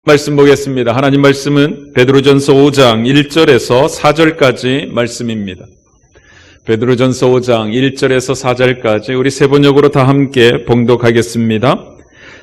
말씀 보겠습니다. 하나님 말씀은 베드로전서 5장 1절에서 4절까지 말씀입니다. 베드로전서 5장 1절에서 4절까지 우리 세 번역으로 다 함께 봉독하겠습니다.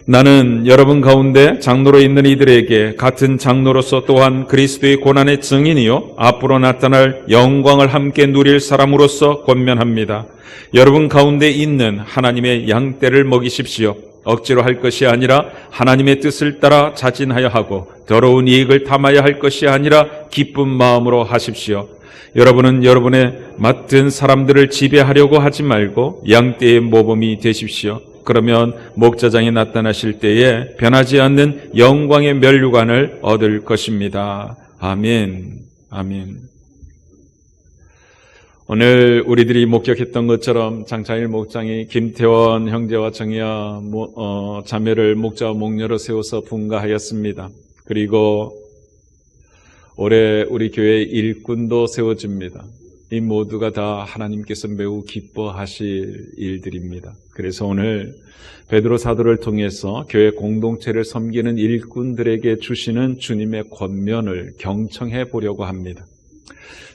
나는 여러분 가운데 장로로 있는 이들에게 같은 장로로서 또한 그리스도의 고난의 증인이요 앞으로 나타날 영광을 함께 누릴 사람으로서 권면합니다. 여러분 가운데 있는 하나님의 양떼를 먹이십시오. 억지로 할 것이 아니라 하나님의 뜻을 따라 자진하여 하고 더러운 이익을 탐하여 할 것이 아니라 기쁜 마음으로 하십시오. 여러분은 여러분의 맡은 사람들을 지배하려고 하지 말고 양떼의 모범이 되십시오. 그러면 목자장이 나타나실 때에 변하지 않는 영광의 면류관을 얻을 것입니다. 아멘. 아멘. 오늘 우리들이 목격했던 것처럼 장차일 목장이 김태원 형제와 정희아 자매를 목자와 목녀로 세워서 분가하였습니다. 그리고 올해 우리 교회 일꾼도 세워집니다. 이 모두가 다 하나님께서 매우 기뻐하실 일들입니다. 그래서 오늘 베드로 사도를 통해서 교회 공동체를 섬기는 일꾼들에게 주시는 주님의 권면을 경청해 보려고 합니다.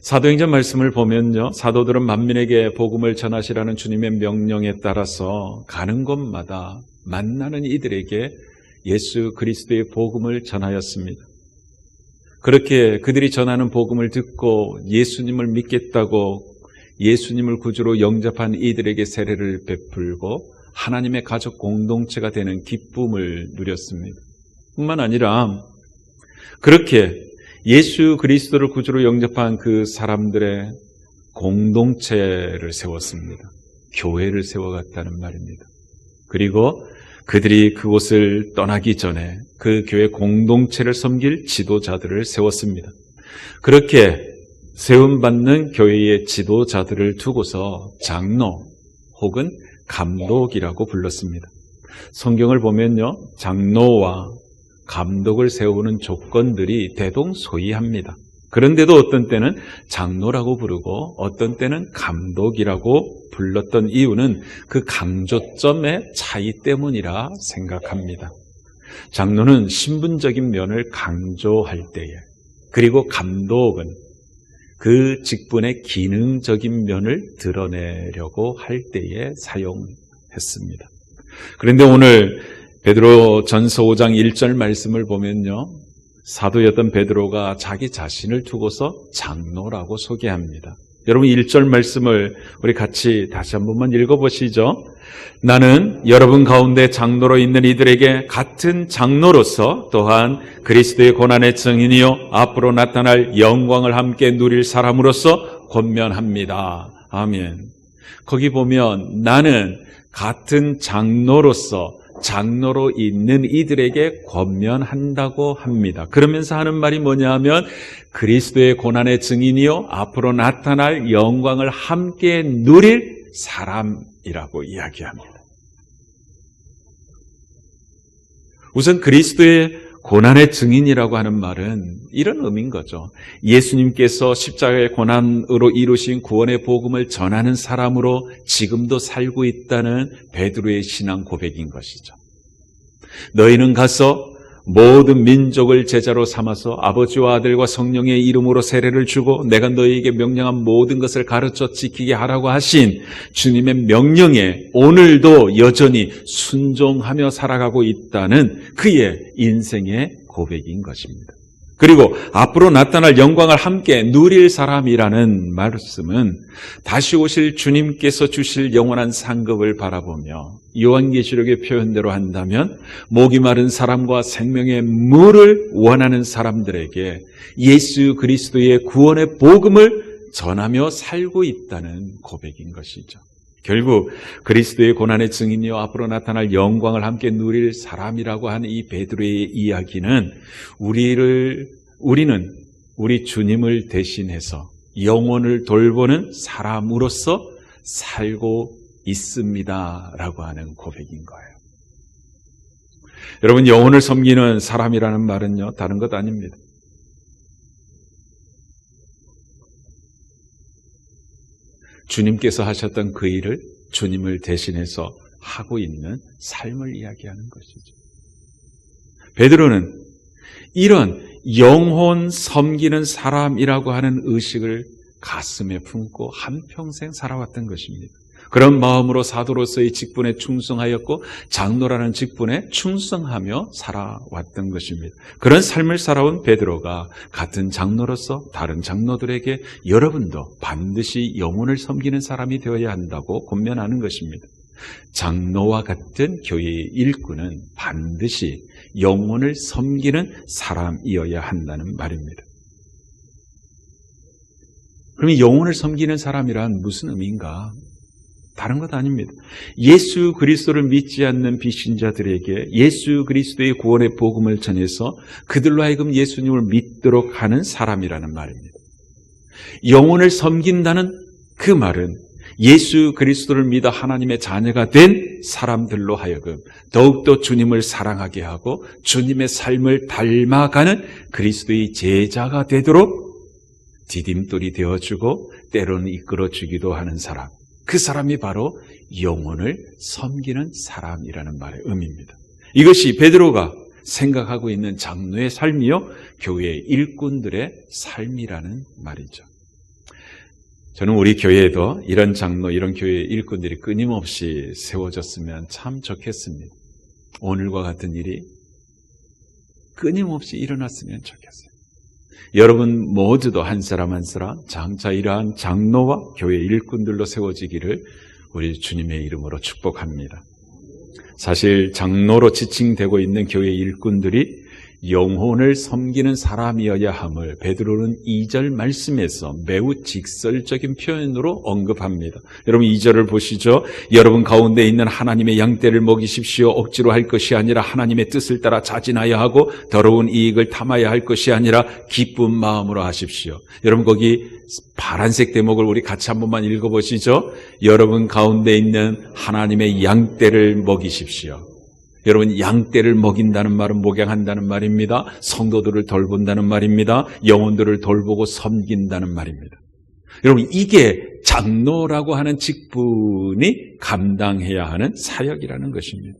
사도행전 말씀을 보면요, 사도들은 만민에게 복음을 전하시라는 주님의 명령에 따라서 가는 곳마다 만나는 이들에게 예수 그리스도의 복음을 전하였습니다. 그렇게 그들이 전하는 복음을 듣고 예수님을 믿겠다고 예수님을 구주로 영접한 이들에게 세례를 베풀고 하나님의 가족 공동체가 되는 기쁨을 누렸습니다. 뿐만 아니라 그렇게 예수 그리스도를 구주로 영접한 그 사람들의 공동체를 세웠습니다. 교회를 세워갔다는 말입니다. 그리고 그들이 그곳을 떠나기 전에 그 교회 공동체를 섬길 지도자들을 세웠습니다. 그렇게 세움받는 교회의 지도자들을 두고서 장로 혹은 감독이라고 불렀습니다. 성경을 보면요, 장로와 감독을 세우는 조건들이 대동소이합니다. 그런데도 어떤 때는 장로라고 부르고 어떤 때는 감독이라고 불렀던 이유는 그 강조점의 차이 때문이라 생각합니다. 장로는 신분적인 면을 강조할 때에, 그리고 감독은 그 직분의 기능적인 면을 드러내려고 할 때에 사용했습니다. 그런데 오늘 베드로 전서 5장 1절 말씀을 보면요, 사도였던 베드로가 자기 자신을 두고서 장로라고 소개합니다. 여러분 1절 말씀을 우리 같이 다시 한 번만 읽어보시죠. 나는 여러분 가운데 장로로 있는 이들에게 같은 장로로서 또한 그리스도의 고난의 증인이요 앞으로 나타날 영광을 함께 누릴 사람으로서 권면합니다. 아멘. 거기 보면 나는 같은 장로로서 장로로 있는 이들에게 권면한다고 합니다. 그러면서 하는 말이 뭐냐 하면 그리스도의 고난의 증인이요 앞으로 나타날 영광을 함께 누릴 사람이라고 이야기합니다. 우선 그리스도의 고난의 증인이라고 하는 말은 이런 의미인 거죠. 예수님께서 십자가의 고난으로 이루신 구원의 복음을 전하는 사람으로 지금도 살고 있다는 베드로의 신앙 고백인 것이죠. 너희는 가서 모든 민족을 제자로 삼아서 아버지와 아들과 성령의 이름으로 세례를 주고 내가 너희에게 명령한 모든 것을 가르쳐 지키게 하라고 하신 주님의 명령에 오늘도 여전히 순종하며 살아가고 있다는 그의 인생의 고백인 것입니다. 그리고 앞으로 나타날 영광을 함께 누릴 사람이라는 말씀은 다시 오실 주님께서 주실 영원한 상급을 바라보며 요한계시록의 표현대로 한다면 목이 마른 사람과 생명의 물을 원하는 사람들에게 예수 그리스도의 구원의 복음을 전하며 살고 있다는 고백인 것이죠. 결국 그리스도의 고난의 증인이요 앞으로 나타날 영광을 함께 누릴 사람이라고 하는 이 베드로의 이야기는 우리는 우리 주님을 대신해서 영혼을 돌보는 사람으로서 살고 있습니다라고 하는 고백인 거예요. 여러분, 영혼을 섬기는 사람이라는 말은요 다른 것 아닙니다. 주님께서 하셨던 그 일을 주님을 대신해서 하고 있는 삶을 이야기하는 것이죠. 베드로는 이런 영혼 섬기는 사람이라고 하는 의식을 가슴에 품고 한평생 살아왔던 것입니다. 그런 마음으로 사도로서의 직분에 충성하였고 장로라는 직분에 충성하며 살아왔던 것입니다. 그런 삶을 살아온 베드로가 같은 장로로서 다른 장로들에게 여러분도 반드시 영혼을 섬기는 사람이 되어야 한다고 권면하는 것입니다. 장로와 같은 교회의 일꾼은 반드시 영혼을 섬기는 사람이어야 한다는 말입니다. 그럼 영혼을 섬기는 사람이란 무슨 의미인가? 다른 것 아닙니다. 예수 그리스도를 믿지 않는 비신자들에게 예수 그리스도의 구원의 복음을 전해서 그들로 하여금 예수님을 믿도록 하는 사람이라는 말입니다. 영혼을 섬긴다는 그 말은 예수 그리스도를 믿어 하나님의 자녀가 된 사람들로 하여금 더욱더 주님을 사랑하게 하고 주님의 삶을 닮아가는 그리스도의 제자가 되도록 디딤돌이 되어주고 때로는 이끌어주기도 하는 사람, 그 사람이 바로 영혼을 섬기는 사람이라는 말의 의미입니다. 이것이 베드로가 생각하고 있는 장로의 삶이요 교회의 일꾼들의 삶이라는 말이죠. 저는 우리 교회에도 이런 장로, 이런 교회의 일꾼들이 끊임없이 세워졌으면 참 좋겠습니다. 오늘과 같은 일이 끊임없이 일어났으면 좋겠어요. 여러분 모두도 한 사람 한 사람 장차 이러한 장로와 교회 일꾼들로 세워지기를 우리 주님의 이름으로 축복합니다. 사실 장로로 지칭되고 있는 교회 일꾼들이 영혼을 섬기는 사람이어야 함을 베드로는 2절 말씀에서 매우 직설적인 표현으로 언급합니다. 여러분 2절을 보시죠. 여러분 가운데 있는 하나님의 양떼를 먹이십시오. 억지로 할 것이 아니라 하나님의 뜻을 따라 자진하여 하고 더러운 이익을 탐하여 할 것이 아니라 기쁜 마음으로 하십시오. 여러분 거기 파란색 대목을 우리 같이 한 번만 읽어보시죠. 여러분 가운데 있는 하나님의 양떼를 먹이십시오. 여러분 양떼를 먹인다는 말은 목양한다는 말입니다. 성도들을 돌본다는 말입니다. 영혼들을 돌보고 섬긴다는 말입니다. 여러분 이게 장로라고 하는 직분이 감당해야 하는 사역이라는 것입니다.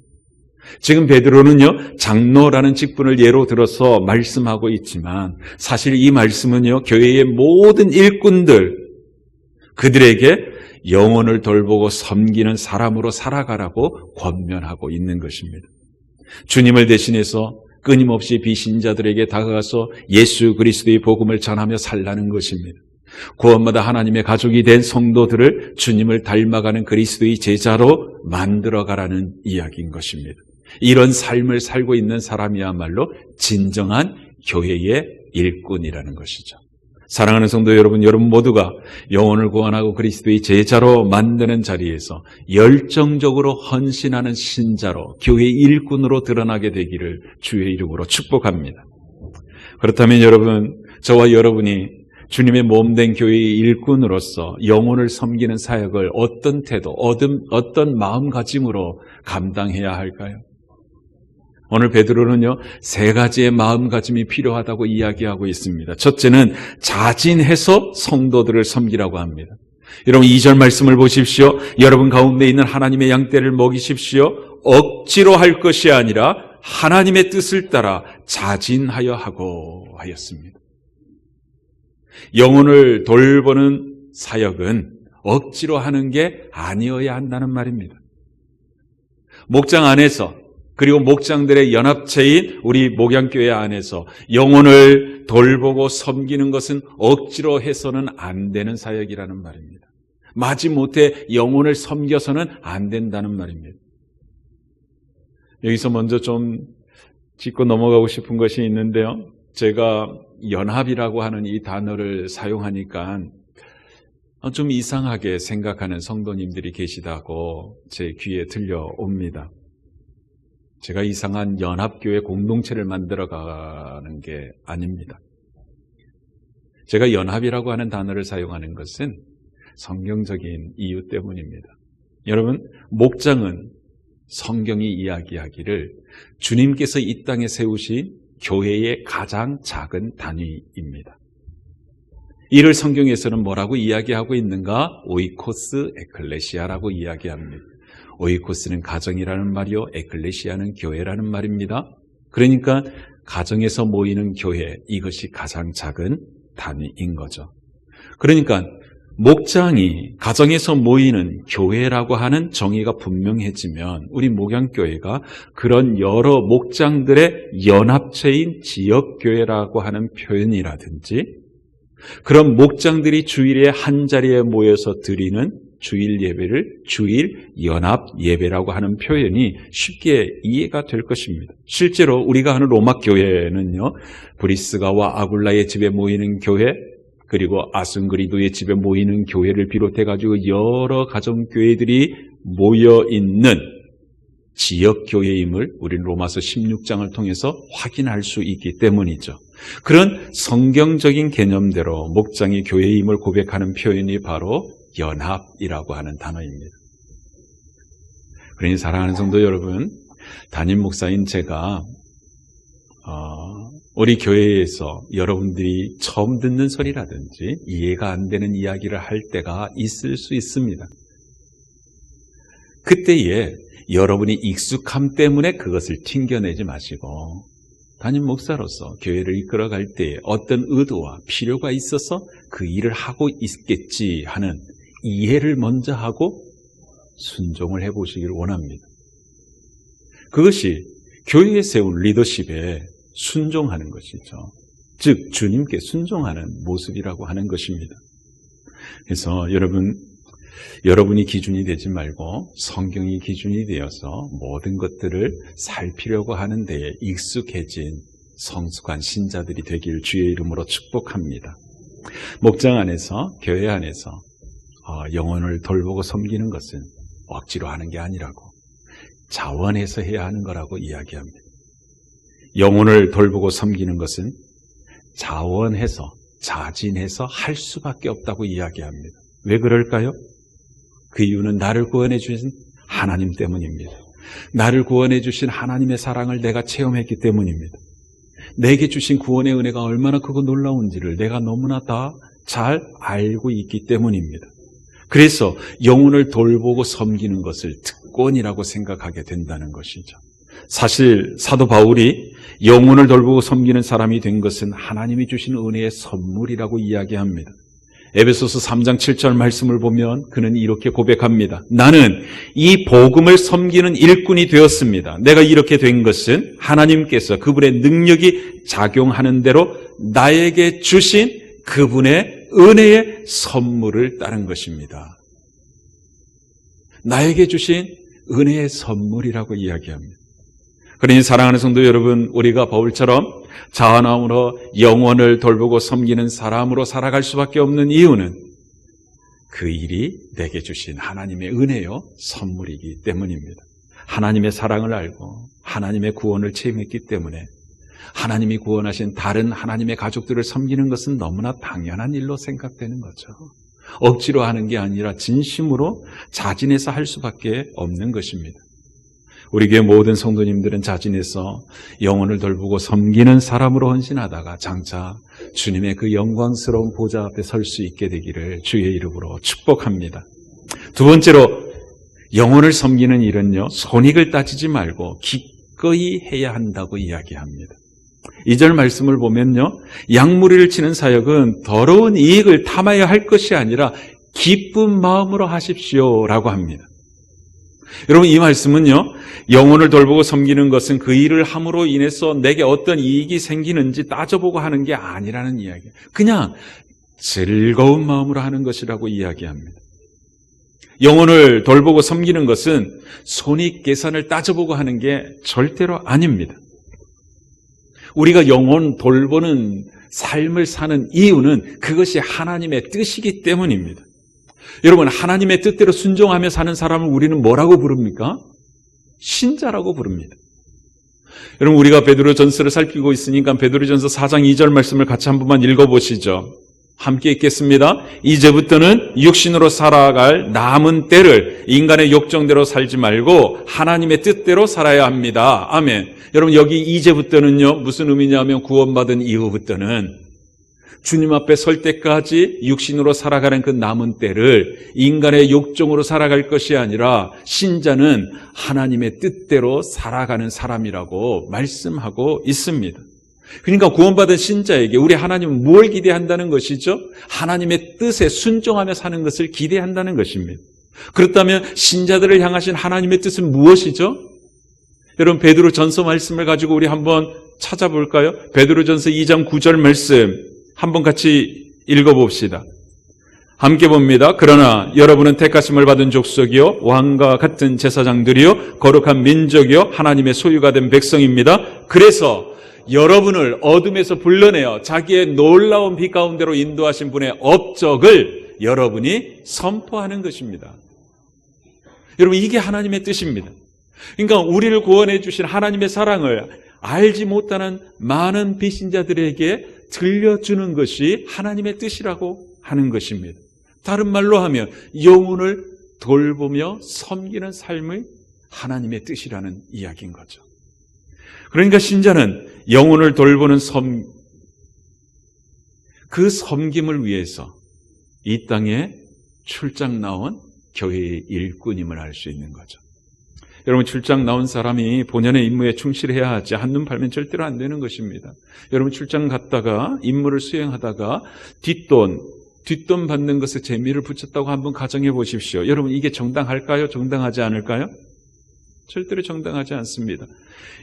지금 베드로는요 장로라는 직분을 예로 들어서 말씀하고 있지만 사실 이 말씀은요 교회의 모든 일꾼들 그들에게 영혼을 돌보고 섬기는 사람으로 살아가라고 권면하고 있는 것입니다. 주님을 대신해서 끊임없이 비신자들에게 다가가서 예수 그리스도의 복음을 전하며 살라는 것입니다. 구원받아 하나님의 가족이 된 성도들을 주님을 닮아가는 그리스도의 제자로 만들어가라는 이야기인 것입니다. 이런 삶을 살고 있는 사람이야말로 진정한 교회의 일꾼이라는 것이죠. 사랑하는 성도 여러분, 여러분 모두가 영혼을 구원하고 그리스도의 제자로 만드는 자리에서 열정적으로 헌신하는 신자로 교회 일꾼으로 드러나게 되기를 주의 이름으로 축복합니다. 그렇다면 여러분, 저와 여러분이 주님의 몸된 교회의 일꾼으로서 영혼을 섬기는 사역을 어떤 태도, 어떤 마음가짐으로 감당해야 할까요? 오늘 베드로는요 3가지의 마음가짐이 필요하다고 이야기하고 있습니다. 첫째는 자진해서 성도들을 섬기라고 합니다. 여러분 2절 말씀을 보십시오. 여러분 가운데 있는 하나님의 양떼를 먹이십시오. 억지로 할 것이 아니라 하나님의 뜻을 따라 자진하여 하고 하였습니다. 영혼을 돌보는 사역은 억지로 하는 게 아니어야 한다는 말입니다. 목장 안에서 그리고 목장들의 연합체인 우리 목양교회 안에서 영혼을 돌보고 섬기는 것은 억지로 해서는 안 되는 사역이라는 말입니다. 마지못해 영혼을 섬겨서는 안 된다는 말입니다. 여기서 먼저 좀 짚고 넘어가고 싶은 것이 있는데요. 제가 연합이라고 하는 이 단어를 사용하니까 좀 이상하게 생각하는 성도님들이 계시다고 제 귀에 들려옵니다. 제가 이상한 연합교회 공동체를 만들어가는 게 아닙니다. 제가 연합이라고 하는 단어를 사용하는 것은 성경적인 이유 때문입니다. 여러분, 목장은 성경이 이야기하기를 주님께서 이 땅에 세우신 교회의 가장 작은 단위입니다. 이를 성경에서는 뭐라고 이야기하고 있는가? 오이코스 에클레시아라고 이야기합니다. 오이코스는 가정이라는 말이요, 에클레시아는 교회라는 말입니다. 그러니까 가정에서 모이는 교회, 이것이 가장 작은 단위인 거죠. 그러니까 목장이 가정에서 모이는 교회라고 하는 정의가 분명해지면 우리 목양교회가 그런 여러 목장들의 연합체인 지역교회라고 하는 표현이라든지 그런 목장들이 주일에 한 자리에 모여서 드리는 주일 예배를 주일 연합 예배라고 하는 표현이 쉽게 이해가 될 것입니다. 실제로 우리가 하는 로마 교회는요, 브리스가와 아굴라의 집에 모이는 교회, 그리고 아순그리도의 집에 모이는 교회를 비롯해가지고 여러 가정교회들이 모여있는 지역교회임을 우리는 로마서 16장을 통해서 확인할 수 있기 때문이죠. 그런 성경적인 개념대로 목장이 교회임을 고백하는 표현이 바로 연합이라고 하는 단어입니다. 그러니 사랑하는 성도 여러분, 담임 목사인 제가 우리 교회에서 여러분들이 처음 듣는 소리라든지 이해가 안 되는 이야기를 할 때가 있을 수 있습니다. 그때에 여러분이 익숙함 때문에 그것을 튕겨내지 마시고 담임 목사로서 교회를 이끌어갈 때에 어떤 의도와 필요가 있어서 그 일을 하고 있겠지 하는 이해를 먼저 하고 순종을 해보시길 원합니다. 그것이 교회에 세운 리더십에 순종하는 것이죠. 즉 주님께 순종하는 모습이라고 하는 것입니다. 그래서 여러분이 기준이 되지 말고 성경이 기준이 되어서 모든 것들을 살피려고 하는 데에 익숙해진 성숙한 신자들이 되길 주의 이름으로 축복합니다. 목장 안에서, 교회 안에서 영혼을 돌보고 섬기는 것은 억지로 하는 게 아니라고, 자원해서 해야 하는 거라고 이야기합니다. 영혼을 돌보고 섬기는 것은 자원해서, 자진해서 할 수밖에 없다고 이야기합니다. 왜 그럴까요? 그 이유는 나를 구원해 주신 하나님 때문입니다. 나를 구원해 주신 하나님의 사랑을 내가 체험했기 때문입니다. 내게 주신 구원의 은혜가 얼마나 크고 놀라운지를 내가 너무나 다 잘 알고 있기 때문입니다. 그래서 영혼을 돌보고 섬기는 것을 특권이라고 생각하게 된다는 것이죠. 사실 사도 바울이 영혼을 돌보고 섬기는 사람이 된 것은 하나님이 주신 은혜의 선물이라고 이야기합니다. 에베소서 3장 7절 말씀을 보면 그는 이렇게 고백합니다. 나는 이 복음을 섬기는 일꾼이 되었습니다. 내가 이렇게 된 것은 하나님께서 그분의 능력이 작용하는 대로 나에게 주신 그분의 은혜의 선물을 따른 것입니다. 나에게 주신 은혜의 선물이라고 이야기합니다. 그러니 사랑하는 성도 여러분, 우리가 바울처럼 자원함으로 영혼을 돌보고 섬기는 사람으로 살아갈 수밖에 없는 이유는 그 일이 내게 주신 하나님의 은혜요 선물이기 때문입니다. 하나님의 사랑을 알고 하나님의 구원을 체험했기 때문에 하나님이 구원하신 다른 하나님의 가족들을 섬기는 것은 너무나 당연한 일로 생각되는 거죠. 억지로 하는 게 아니라 진심으로 자진해서 할 수밖에 없는 것입니다. 우리 교회 모든 성도님들은 자진해서 영혼을 돌보고 섬기는 사람으로 헌신하다가 장차 주님의 그 영광스러운 보좌 앞에 설 수 있게 되기를 주의 이름으로 축복합니다. 두 번째로 영혼을 섬기는 일은요, 손익을 따지지 말고 기꺼이 해야 한다고 이야기합니다. 2절 말씀을 보면요, 양무리를 치는 사역은 더러운 이익을 탐하여 할 것이 아니라 기쁜 마음으로 하십시오라고 합니다. 여러분, 이 말씀은요, 영혼을 돌보고 섬기는 것은 그 일을 함으로 인해서 내게 어떤 이익이 생기는지 따져보고 하는 게 아니라는 이야기예요. 그냥 즐거운 마음으로 하는 것이라고 이야기합니다. 영혼을 돌보고 섬기는 것은 손익 계산을 따져보고 하는 게 절대로 아닙니다. 우리가 영혼 돌보는 삶을 사는 이유는 그것이 하나님의 뜻이기 때문입니다. 여러분, 하나님의 뜻대로 순종하며 사는 사람을 우리는 뭐라고 부릅니까? 신자라고 부릅니다. 여러분, 우리가 베드로전서를 살피고 있으니까 베드로전서 4장 2절 말씀을 같이 한 번만 읽어보시죠. 함께 읽겠습니다. 이제부터는 육신으로 살아갈 남은 때를 인간의 욕정대로 살지 말고 하나님의 뜻대로 살아야 합니다. 아멘. 여러분, 여기 이제부터는요, 무슨 의미냐면 구원받은 이후부터는 주님 앞에 설 때까지 육신으로 살아가는 그 남은 때를 인간의 욕정으로 살아갈 것이 아니라 신자는 하나님의 뜻대로 살아가는 사람이라고 말씀하고 있습니다. 그러니까 구원받은 신자에게 우리 하나님은 뭘 기대한다는 것이죠? 하나님의 뜻에 순종하며 사는 것을 기대한다는 것입니다. 그렇다면 신자들을 향하신 하나님의 뜻은 무엇이죠? 여러분, 베드로전서 말씀을 가지고 우리 한번 찾아볼까요? 베드로전서 2장 9절 말씀 한번 같이 읽어봅시다. 함께 봅니다. 그러나 여러분은 택하심을 받은 족속이요 왕과 같은 제사장들이요 거룩한 민족이요 하나님의 소유가 된 백성입니다. 그래서 여러분을 어둠에서 불러내어 자기의 놀라운 빛 가운데로 인도하신 분의 업적을 여러분이 선포하는 것입니다. 여러분, 이게 하나님의 뜻입니다. 그러니까 우리를 구원해 주신 하나님의 사랑을 알지 못하는 많은 비신자들에게 들려주는 것이 하나님의 뜻이라고 하는 것입니다. 다른 말로 하면 영혼을 돌보며 섬기는 삶의 하나님의 뜻이라는 이야기인 거죠. 그러니까 신자는 영혼을 돌보는 그 섬김을 위해서 이 땅에 출장 나온 교회의 일꾼임을 알 수 있는 거죠. 여러분, 출장 나온 사람이 본연의 임무에 충실해야 하지 한눈 팔면 절대로 안 되는 것입니다. 여러분, 출장 갔다가 임무를 수행하다가 뒷돈 받는 것에 재미를 붙였다고 한번 가정해 보십시오. 여러분, 이게 정당할까요? 정당하지 않을까요? 절대로 정당하지 않습니다.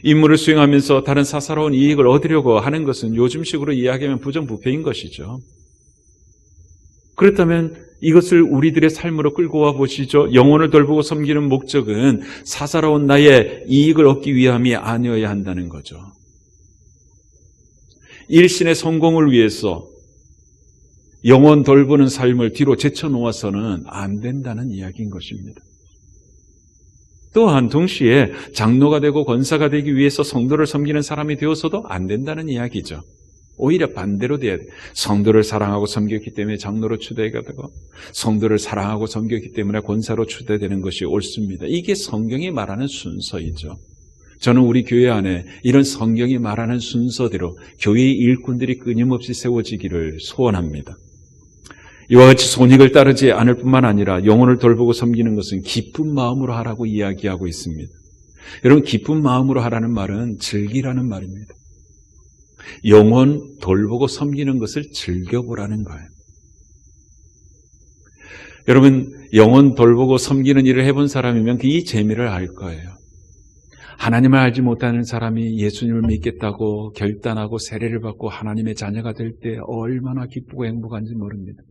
임무를 수행하면서 다른 사사로운 이익을 얻으려고 하는 것은 요즘식으로 이야기하면 부정부패인 것이죠. 그렇다면 이것을 우리들의 삶으로 끌고 와 보시죠. 영혼을 돌보고 섬기는 목적은 사사로운 나의 이익을 얻기 위함이 아니어야 한다는 거죠. 일신의 성공을 위해서 영혼 돌보는 삶을 뒤로 제쳐놓아서는 안 된다는 이야기인 것입니다. 또한 동시에 장로가 되고 권사가 되기 위해서 성도를 섬기는 사람이 되어서도 안 된다는 이야기죠. 오히려 반대로 돼야 돼. 성도를 사랑하고 섬겼기 때문에 장로로 추대가 되고 성도를 사랑하고 섬겼기 때문에 권사로 추대되는 것이 옳습니다. 이게 성경이 말하는 순서이죠. 저는 우리 교회 안에 이런 성경이 말하는 순서대로 교회의 일꾼들이 끊임없이 세워지기를 소원합니다. 이와 같이 손익을 따르지 않을 뿐만 아니라 영혼을 돌보고 섬기는 것은 기쁜 마음으로 하라고 이야기하고 있습니다. 여러분, 기쁜 마음으로 하라는 말은 즐기라는 말입니다. 영혼 돌보고 섬기는 것을 즐겨보라는 거예요. 여러분, 영혼 돌보고 섬기는 일을 해본 사람이면 이 재미를 알 거예요. 하나님을 알지 못하는 사람이 예수님을 믿겠다고 결단하고 세례를 받고 하나님의 자녀가 될 때 얼마나 기쁘고 행복한지 모릅니다.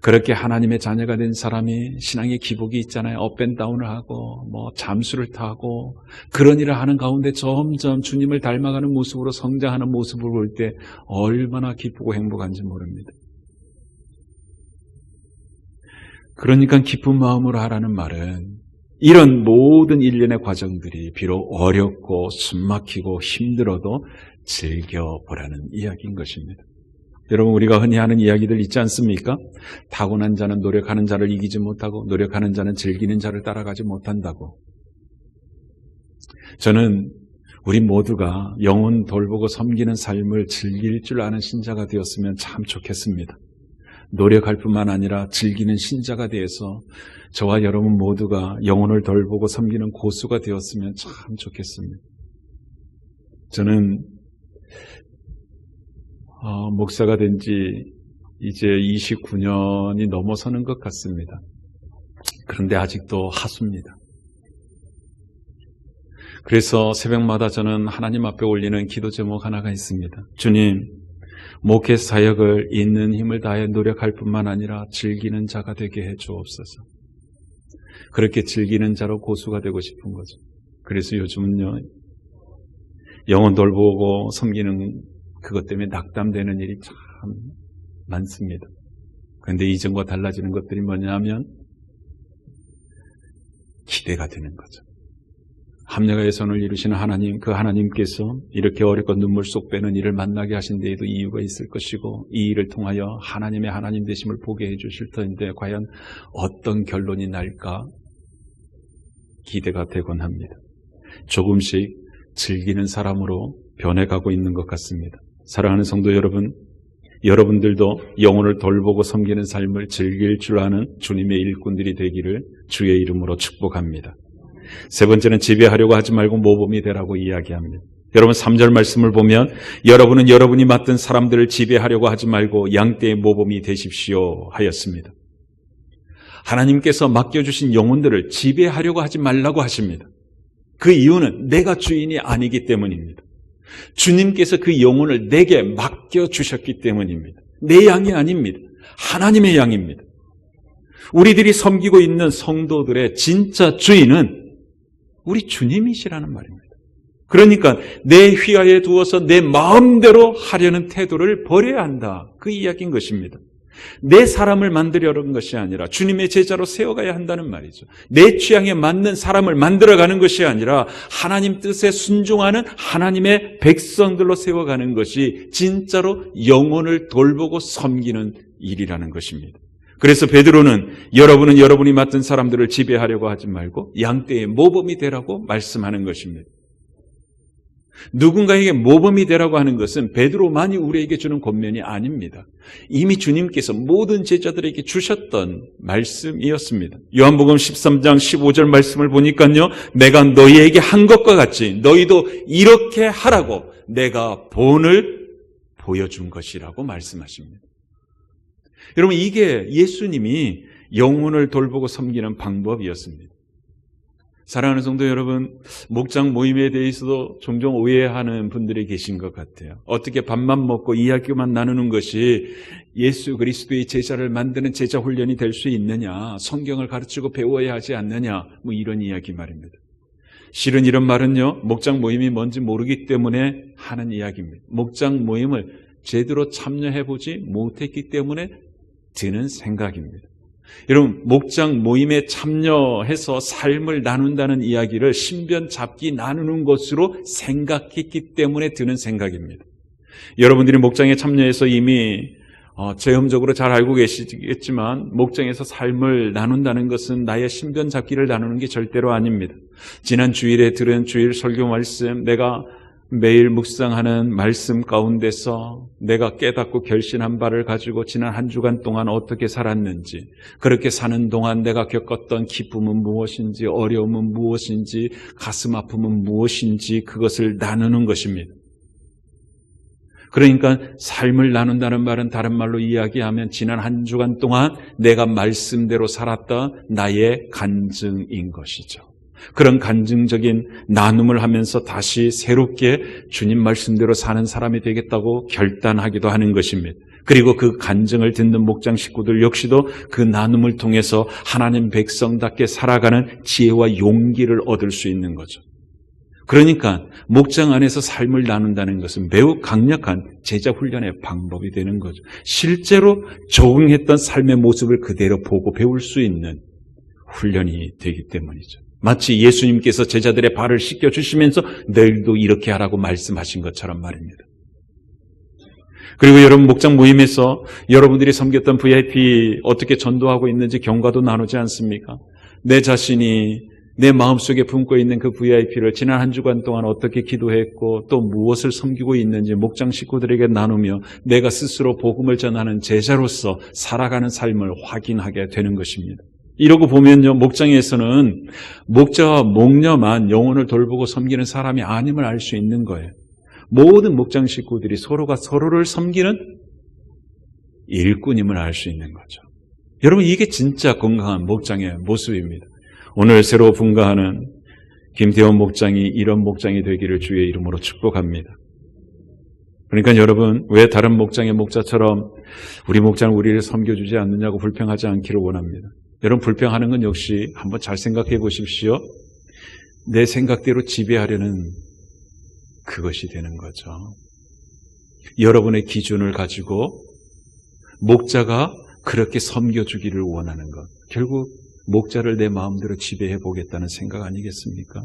그렇게 하나님의 자녀가 된 사람이 신앙의 기복이 있잖아요. 업앤다운을 하고 잠수를 타고 그런 일을 하는 가운데 점점 주님을 닮아가는 모습으로 성장하는 모습을 볼 때 얼마나 기쁘고 행복한지 모릅니다. 그러니까 기쁜 마음으로 하라는 말은 이런 모든 일련의 과정들이 비록 어렵고 숨막히고 힘들어도 즐겨보라는 이야기인 것입니다. 여러분, 우리가 흔히 하는 이야기들 있지 않습니까? 타고난 자는 노력하는 자를 이기지 못하고 노력하는 자는 즐기는 자를 따라가지 못한다고. 저는 우리 모두가 영혼 돌보고 섬기는 삶을 즐길 줄 아는 신자가 되었으면 참 좋겠습니다. 노력할 뿐만 아니라 즐기는 신자가 되어서 저와 여러분 모두가 영혼을 돌보고 섬기는 고수가 되었으면 참 좋겠습니다. 저는 목사가 된 지 이제 29년이 넘어서는 것 같습니다. 그런데 아직도 하수입니다. 그래서 새벽마다 저는 하나님 앞에 올리는 기도 제목 하나가 있습니다. 주님, 목회 사역을 있는 힘을 다해 노력할 뿐만 아니라 즐기는 자가 되게 해 주옵소서. 그렇게 즐기는 자로 고수가 되고 싶은 거죠. 그래서 요즘은요, 영혼 돌보고 섬기는 그것 때문에 낙담되는 일이 참 많습니다. 그런데 이전과 달라지는 것들이 뭐냐면 기대가 되는 거죠. 합력의 손을 이루시는 하나님, 그 하나님께서 이렇게 어렵고 눈물 쏙 빼는 일을 만나게 하신 데에도 이유가 있을 것이고 이 일을 통하여 하나님의 하나님 되심을 보게 해 주실 터인데 과연 어떤 결론이 날까 기대가 되곤 합니다. 조금씩 즐기는 사람으로 변해가고 있는 것 같습니다. 사랑하는 성도 여러분, 여러분들도 영혼을 돌보고 섬기는 삶을 즐길 줄 아는 주님의 일꾼들이 되기를 주의 이름으로 축복합니다. 세 번째는 지배하려고 하지 말고 모범이 되라고 이야기합니다. 여러분 3절 말씀을 보면 여러분은 여러분이 맡은 사람들을 지배하려고 하지 말고 양떼의 모범이 되십시오 하였습니다. 하나님께서 맡겨주신 영혼들을 지배하려고 하지 말라고 하십니다. 그 이유는 내가 주인이 아니기 때문입니다. 주님께서 그 영혼을 내게 맡겨주셨기 때문입니다. 내 양이 아닙니다. 하나님의 양입니다. 우리들이 섬기고 있는 성도들의 진짜 주인은 우리 주님이시라는 말입니다. 그러니까 내 휘하에 두어서 내 마음대로 하려는 태도를 버려야 한다. 그 이야기인 것입니다. 내 사람을 만들려는 것이 아니라 주님의 제자로 세워가야 한다는 말이죠. 내 취향에 맞는 사람을 만들어가는 것이 아니라 하나님 뜻에 순종하는 하나님의 백성들로 세워가는 것이 진짜로 영혼을 돌보고 섬기는 일이라는 것입니다. 그래서 베드로는 여러분은 여러분이 맡은 사람들을 지배하려고 하지 말고 양떼의 모범이 되라고 말씀하는 것입니다. 누군가에게 모범이 되라고 하는 것은 베드로만이 우리에게 주는 권면이 아닙니다. 이미 주님께서 모든 제자들에게 주셨던 말씀이었습니다. 요한복음 13장 15절 말씀을 보니까요, 내가 너희에게 한 것과 같이 너희도 이렇게 하라고 내가 본을 보여준 것이라고 말씀하십니다. 여러분, 이게 예수님이 영혼을 돌보고 섬기는 방법이었습니다. 사랑하는 성도 여러분, 목장 모임에 대해서도 종종 오해하는 분들이 계신 것 같아요. 어떻게 밥만 먹고 이야기만 나누는 것이 예수 그리스도의 제자를 만드는 제자 훈련이 될 수 있느냐, 성경을 가르치고 배워야 하지 않느냐, 이런 이야기 말입니다. 실은 이런 말은요, 목장 모임이 뭔지 모르기 때문에 하는 이야기입니다. 목장 모임을 제대로 참여해보지 못했기 때문에 드는 생각입니다. 여러분, 목장 모임에 참여해서 삶을 나눈다는 이야기를 신변 잡기 나누는 것으로 생각했기 때문에 드는 생각입니다. 여러분들이 목장에 참여해서 이미 체험적으로 잘 알고 계시겠지만 목장에서 삶을 나눈다는 것은 나의 신변 잡기를 나누는 게 절대로 아닙니다. 지난 주일에 들은 주일 설교 말씀, 내가 매일 묵상하는 말씀 가운데서 내가 깨닫고 결심한 바를 가지고 지난 한 주간 동안 어떻게 살았는지, 그렇게 사는 동안 내가 겪었던 기쁨은 무엇인지, 어려움은 무엇인지, 가슴 아픔은 무엇인지 그것을 나누는 것입니다. 그러니까 삶을 나눈다는 말은 다른 말로 이야기하면 지난 한 주간 동안 내가 말씀대로 살았다 나의 간증인 것이죠. 그런 간증적인 나눔을 하면서 다시 새롭게 주님 말씀대로 사는 사람이 되겠다고 결단하기도 하는 것입니다. 그리고 그 간증을 듣는 목장 식구들 역시도 그 나눔을 통해서 하나님 백성답게 살아가는 지혜와 용기를 얻을 수 있는 거죠. 그러니까 목장 안에서 삶을 나눈다는 것은 매우 강력한 제자 훈련의 방법이 되는 거죠. 실제로 적응했던 삶의 모습을 그대로 보고 배울 수 있는 훈련이 되기 때문이죠. 마치 예수님께서 제자들의 발을 씻겨주시면서 너희도 이렇게 하라고 말씀하신 것처럼 말입니다. 그리고 여러분, 목장 모임에서 여러분들이 섬겼던 VIP 어떻게 전도하고 있는지 경과도 나누지 않습니까? 내 자신이 내 마음속에 품고 있는 그 VIP를 지난 한 주간 동안 어떻게 기도했고 또 무엇을 섬기고 있는지 목장 식구들에게 나누며 내가 스스로 복음을 전하는 제자로서 살아가는 삶을 확인하게 되는 것입니다. 이러고 보면요, 목장에서는 목자와 목녀만 영혼을 돌보고 섬기는 사람이 아님을 알 수 있는 거예요. 모든 목장 식구들이 서로가 서로를 섬기는 일꾼임을 알 수 있는 거죠. 여러분, 이게 진짜 건강한 목장의 모습입니다. 오늘 새로 분가하는 김태원 목장이 이런 목장이 되기를 주의 이름으로 축복합니다. 그러니까 여러분, 왜 다른 목장의 목자처럼 우리 목장은 우리를 섬겨주지 않느냐고 불평하지 않기를 원합니다. 여러분, 불평하는 건 역시 한번 잘 생각해 보십시오. 내 생각대로 지배하려는 그것이 되는 거죠. 여러분의 기준을 가지고 목자가 그렇게 섬겨주기를 원하는 것, 결국 목자를 내 마음대로 지배해 보겠다는 생각 아니겠습니까?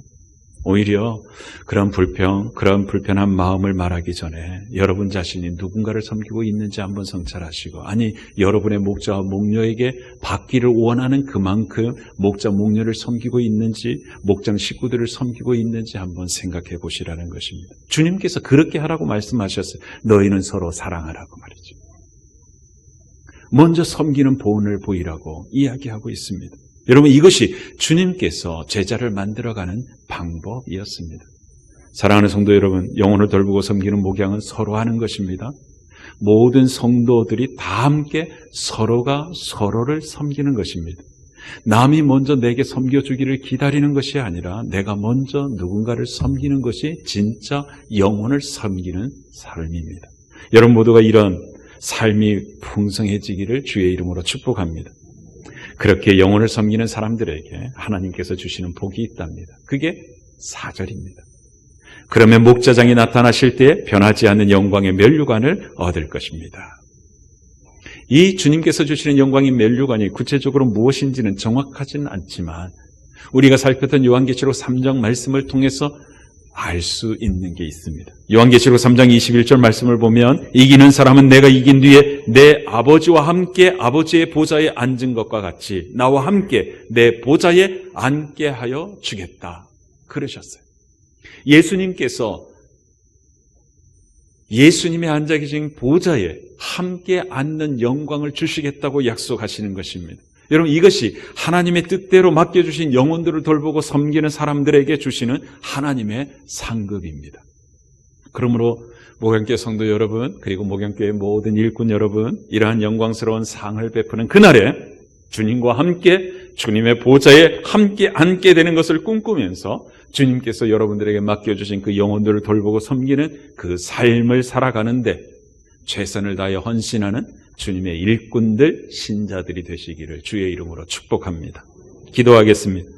오히려 그런 불편한 마음을 말하기 전에 여러분 자신이 누군가를 섬기고 있는지 한번 성찰하시고, 아니 여러분의 목자와 목녀에게 받기를 원하는 그만큼 목자 목녀를 섬기고 있는지, 목장 식구들을 섬기고 있는지 한번 생각해 보시라는 것입니다. 주님께서 그렇게 하라고 말씀하셨어요. 너희는 서로 사랑하라고 말이죠. 먼저 섬기는 본을 보이라고 이야기하고 있습니다. 여러분, 이것이 주님께서 제자를 만들어가는 방법이었습니다. 사랑하는 성도 여러분, 영혼을 돌보고 섬기는 목양은 서로 하는 것입니다. 모든 성도들이 다 함께 서로가 서로를 섬기는 것입니다. 남이 먼저 내게 섬겨주기를 기다리는 것이 아니라 내가 먼저 누군가를 섬기는 것이 진짜 영혼을 섬기는 삶입니다. 여러분 모두가 이런 삶이 풍성해지기를 주의 이름으로 축복합니다. 그렇게 영혼을 섬기는 사람들에게 하나님께서 주시는 복이 있답니다. 그게 4절입니다. 그러면 목자장이 나타나실 때 변하지 않는 영광의 면류관을 얻을 것입니다. 이 주님께서 주시는 영광의 면류관이 구체적으로 무엇인지는 정확하지는 않지만 우리가 살폈던 요한계시록 3장 말씀을 통해서 알 수 있는 게 있습니다. 요한계시록 3장 21절 말씀을 보면 이기는 사람은 내가 이긴 뒤에 내 아버지와 함께 아버지의 보좌에 앉은 것과 같이 나와 함께 내 보좌에 앉게 하여 주겠다 그러셨어요. 예수님께서 예수님의 앉아 계신 보좌에 함께 앉는 영광을 주시겠다고 약속하시는 것입니다. 여러분 이것이 하나님의 뜻대로 맡겨주신 영혼들을 돌보고 섬기는 사람들에게 주시는 하나님의 상급입니다. 그러므로 목양교회 성도 여러분 그리고 목양교회 모든 일꾼 여러분 이러한 영광스러운 상을 베푸는 그날에 주님과 함께 주님의 보좌에 함께 앉게 되는 것을 꿈꾸면서 주님께서 여러분들에게 맡겨주신 그 영혼들을 돌보고 섬기는 그 삶을 살아가는데 최선을 다하여 헌신하는 주님의 일꾼들, 신자들이 되시기를 주의 이름으로 축복합니다. 기도하겠습니다.